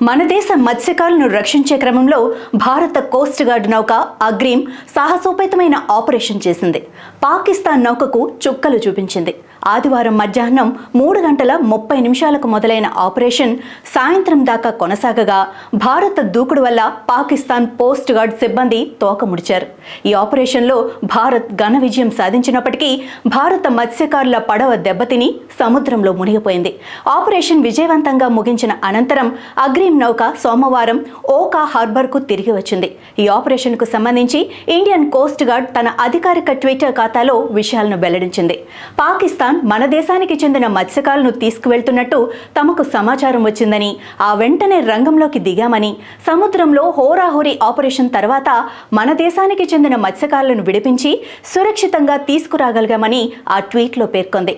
మన దేశ మత్స్యకారులను రక్షించే క్రమంలో భారత కోస్ట్ గార్డ్ నౌక అగ్రీమ్ సాహసోపేతమైన ఆపరేషన్ చేసింది. పాకిస్తాన్ నౌకకు చుక్కలు చూపించింది. ఆదివారం మధ్యాహ్నం 3:30 మొదలైన ఆపరేషన్ సాయంత్రం దాకా కొనసాగగా భారత దూకుడు వల్ల పాకిస్తాన్ పోస్ట్ గార్డ్ సిబ్బంది తోకముడిచారు. ఈ ఆపరేషన్లో భారత్ ఘన విజయం సాధించినప్పటికీ భారత మత్స్యకారుల పడవ దెబ్బతిని సముద్రంలో మునిగిపోయింది. ఆపరేషన్ విజయవంతంగా ముగించిన అనంతరం అగ్రీమ్ నౌక సోమవారం ఓకా హార్బర్కు తిరిగి వచ్చింది. ఈ ఆపరేషన్కు సంబంధించి ఇండియన్ కోస్ట్ గార్డ్ తన అధికారిక ట్విట్టర్ ఖాతాలో విషయాలను వెల్లడించింది. పాకిస్తాన్ మన దేశానికి చెందిన మత్స్యకారులను తీసుకువెళ్తున్నట్టు తమకు సమాచారం వచ్చిందని, ఆ వెంటనే రంగంలోకి దిగామని, సముద్రంలో హోరాహోరీ ఆపరేషన్ తర్వాత మన దేశానికి చెందిన మత్స్యకారులను విడిపించి సురక్షితంగా తీసుకురాగలిగామని ఆ ట్వీట్లో పేర్కొంది.